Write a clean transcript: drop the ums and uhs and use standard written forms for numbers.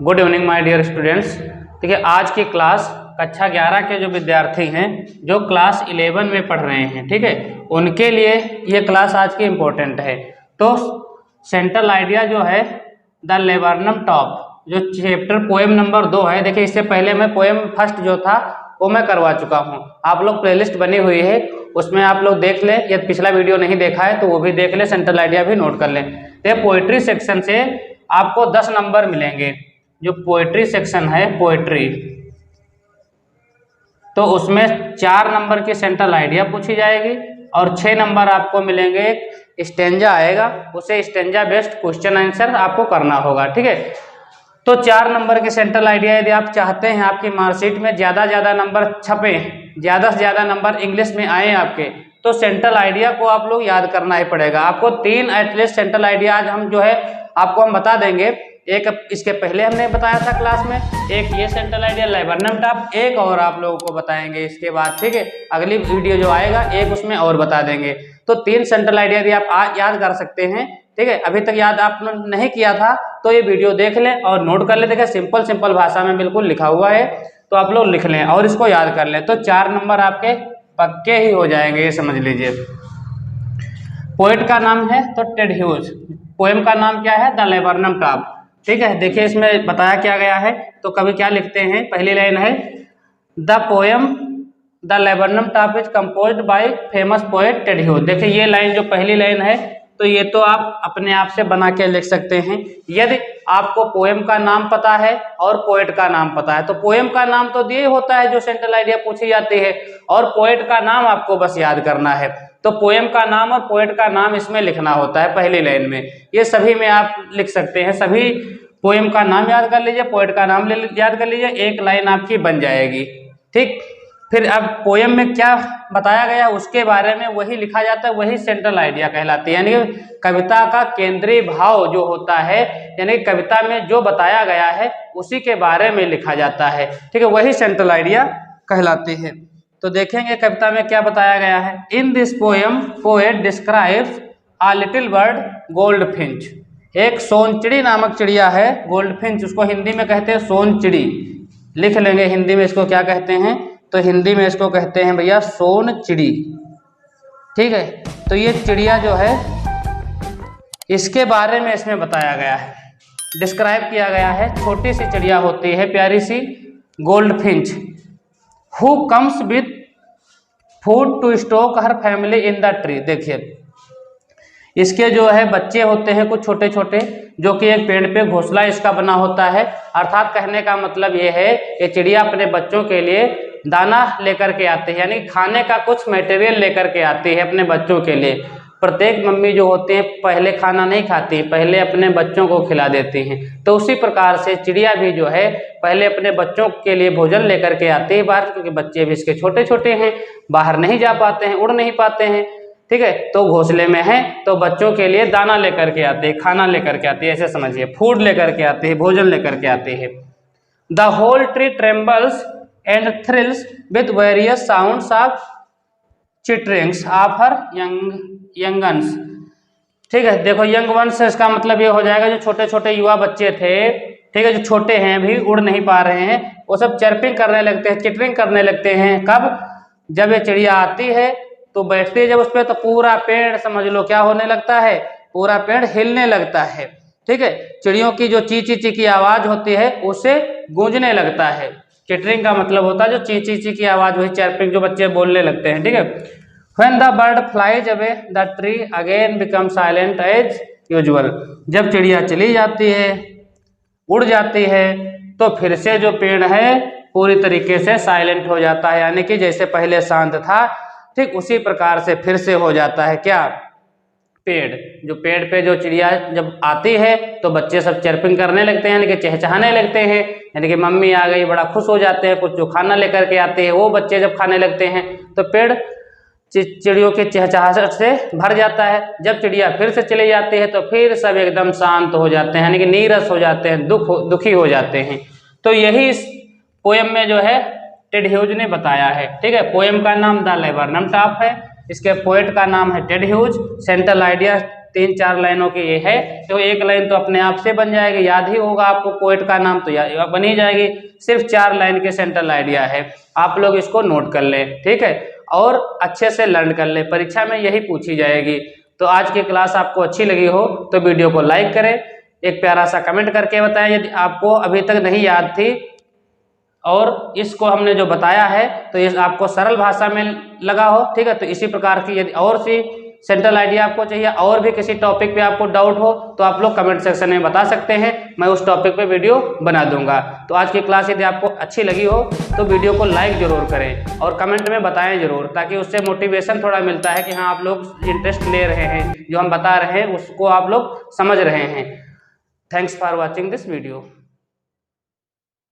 Good evening my dear students. देखिए आज की क्लास कक्षा 11 के जो विद्यार्थी हैं जो क्लास 11 में पढ़ रहे हैं, ठीक है, उनके लिए ये क्लास आज की इम्पोर्टेंट है। तो सेंट्रल आइडिया जो है द लेबरनम टॉप जो चैप्टर पोएम नंबर 2 है। देखिए इससे पहले मैं पोएम फर्स्ट जो था वो मैं करवा चुका हूँ। आप लोग प्लेलिस्ट बनी हुई है उसमें आप लोग देख लें, यदि पिछला वीडियो नहीं देखा है तो वो भी देख लें, सेंट्रल आइडिया भी नोट कर लें। तो पोइट्री सेक्शन से आपको 10 नंबर मिलेंगे। जो पोएट्री सेक्शन है पोएट्री, तो उसमें 4 नंबर की सेंट्रल आइडिया पूछी जाएगी और 6 नंबर आपको मिलेंगे। एक स्टेंजा आएगा, उसे स्टेंजा बेस्ड क्वेश्चन आंसर आपको करना होगा, ठीक है। तो 4 नंबर की सेंट्रल आइडिया यदि आप चाहते हैं आपकी मार्कशीट में ज़्यादा नंबर छपे, ज़्यादा से ज़्यादा नंबर इंग्लिश में आए आपके, तो सेंट्रल आइडिया को आप लोग याद करना ही पड़ेगा। आपको 3 एटलीस्ट सेंट्रल आइडिया आज हम जो है आपको हम बता देंगे। एक इसके पहले हमने बताया था क्लास में, एक ये सेंट्रल आइडिया लेबरनम टॉप, एक और आप लोगों को बताएंगे इसके बाद, ठीक है। अगली वीडियो जो आएगा एक उसमें और बता देंगे। तो 3 सेंट्रल आइडिया यदि आप याद कर सकते हैं, ठीक है। अभी तक याद आपने नहीं किया था तो ये वीडियो देख लें और नोट कर लें। देखिए सिंपल भाषा में बिल्कुल लिखा हुआ है, तो आप लोग लिख लें और इसको याद कर लें, तो 4 नंबर आपके पक्के ही हो जाएंगे, ये समझ लीजिए। पोएट का नाम है तो टेड ह्यूज, पोएम का नाम क्या है द लेबरनम टॉप, ठीक है। देखिए इसमें बताया क्या गया है, तो कभी क्या लिखते हैं, पहली लाइन है the poem the laburnum top is composed bye famous poet Ted Hughes. देखिए ये लाइन जो पहली लाइन है तो ये तो आप अपने आप से बना के लिख सकते हैं। यदि आपको पोएम का नाम पता है और पोएट का नाम पता है, तो पोएम का नाम तो दिए होता है जो सेंट्रल आइडिया पूछी जाती है, और पोएट का नाम आपको बस याद करना है। तो पोएम का नाम और पोएट का नाम इसमें लिखना होता है पहली लाइन में। ये सभी में आप लिख सकते हैं, सभी पोएम का नाम याद कर लीजिए, पोएट का नाम याद कर लीजिए, एक लाइन आपकी बन जाएगी, ठीक। फिर अब पोएम में क्या बताया गया उसके बारे में वही लिखा जाता है, वही सेंट्रल आइडिया कहलाती है। यानी कि कविता का केंद्रीय भाव जो होता है, यानी कविता में जो बताया गया है उसी के बारे में लिखा जाता है, ठीक है, वही सेंट्रल आइडिया कहलाती है। तो देखेंगे कविता में क्या बताया गया है। In this poem poet describes a little bird gold Finch. एक सोनचिड़ी नामक चिड़िया है, गोल्ड फिंच, उसको हिंदी में कहते हैं सोनचिड़ी। लिख लेंगे हिंदी में इसको क्या कहते हैं, तो हिंदी में इसको कहते हैं भैया सोनचिड़ी, ठीक है। तो ये चिड़िया जो है इसके बारे में इसमें बताया गया है, डिस्क्राइब किया गया है। छोटी सी चिड़िया होती है, प्यारी सी, goldfinch, who comes with food to stock her family in the tree. देखिए इसके जो है बच्चे होते हैं कुछ छोटे छोटे, जो कि एक पेड़ पे घोंसला इसका बना होता है। अर्थात कहने का मतलब ये है कि चिड़िया अपने बच्चों के लिए दाना लेकर के आती है, यानी खाने का कुछ मटेरियल लेकर के आती है अपने बच्चों के लिए। प्रत्येक मम्मी जो होती हैं पहले खाना नहीं खाती, पहले अपने बच्चों को खिला देती हैं। तो उसी प्रकार से चिड़िया भी जो है पहले अपने बच्चों के लिए भोजन लेकर के आती है बाहर, क्योंकि बच्चे भी इसके छोटे छोटे हैं, बाहर नहीं जा पाते हैं, उड़ नहीं पाते हैं, ठीक है। तो घोंसले में है तो बच्चों के लिए दाना लेकर के आते हैं, खाना लेकर के आती है, ऐसे समझिए, फूड लेकर के आती है, भोजन लेकर के आती है। The whole tree trembles and thrills with various sounds of chitterings of her young ones, ठीक है। देखो यंग वंस इसका मतलब ये हो जाएगा जो छोटे छोटे युवा बच्चे थे, ठीक है, जो छोटे हैं अभी उड़ नहीं पा रहे हैं, वो सब चर्पिंग करने लगते हैं, चिटरिंग करने लगते हैं। कब? जब ये चिड़िया आती है तो बैठती है जब उस पर, तो पूरा पेड़ समझ लो क्या होने लगता है, पूरा पेड़ हिलने लगता है, ठीक है। चिड़ियों की जो ची ची ची की आवाज होती है उससे गूंजने लगता है। चिटरिंग का मतलब होता है जो ची ची ची की आवाज, वही चर्पिंग जो बच्चे बोलने लगते हैं, ठीक है। When the bird flies away, the tree again becomes silent as usual। जब चिड़िया चली जाती है, उड़ जाती है, तो फिर से जो पेड़ है पूरी तरीके से साइलेंट हो जाता है, यानी कि जैसे पहले शांत था, ठीक उसी प्रकार से फिर से हो जाता है क्या, पेड़। जो पेड़ पे जो चिड़िया जब आती है तो बच्चे सब चर्पिंग करने लगते हैं, यानी कि चहचहाने लगते हैं, यानी कि मम्मी आ गई, बड़ा खुश हो जाते हैं। कुछ जो खाना लेकर के आते हैं वो बच्चे जब खाने लगते हैं तो पेड़ चिड़ियों के चहचहाहट से भर जाता है। जब चिड़िया फिर से चली जाती है तो फिर सब एकदम शांत हो जाते हैं, यानी कि नीरस हो जाते हैं, दुखी हो जाते हैं। तो यही इस पोएम में जो है टेड ह्यूज ने बताया है, ठीक है। पोएम का नाम द लेबरनम टॉप है, इसके पोएट का नाम है टेड ह्यूज। सेंट्रल आइडिया 3-4 लाइनों की ये है, तो एक लाइन तो अपने आप से बन जाएगी, याद ही होगा आपको, पोएट का नाम तो बन ही जाएगी। सिर्फ 4 लाइन के सेंट्रल आइडिया है, आप लोग इसको नोट कर लें, ठीक है, और अच्छे से लर्न कर ले, परीक्षा में यही पूछी जाएगी। तो आज की क्लास आपको अच्छी लगी हो तो वीडियो को लाइक करें, एक प्यारा सा कमेंट करके बताएं यदि आपको अभी तक नहीं याद थी और इसको हमने जो बताया है तो ये आपको सरल भाषा में लगा हो, ठीक है। तो इसी प्रकार की यदि और सी सेंट्रल आइडिया आपको चाहिए और भी किसी टॉपिक पे आपको डाउट हो तो आप लोग कमेंट सेक्शन में बता सकते हैं, मैं उस टॉपिक पे वीडियो बना दूंगा। तो आज की क्लास यदि आपको अच्छी लगी हो तो वीडियो को लाइक जरूर करें और कमेंट में बताएं जरूर, ताकि उससे मोटिवेशन थोड़ा मिलता है कि हाँ आप लोग इंटरेस्ट ले रहे हैं, जो हम बता रहे हैं उसको आप लोग समझ रहे हैं। Thanks for watching this video.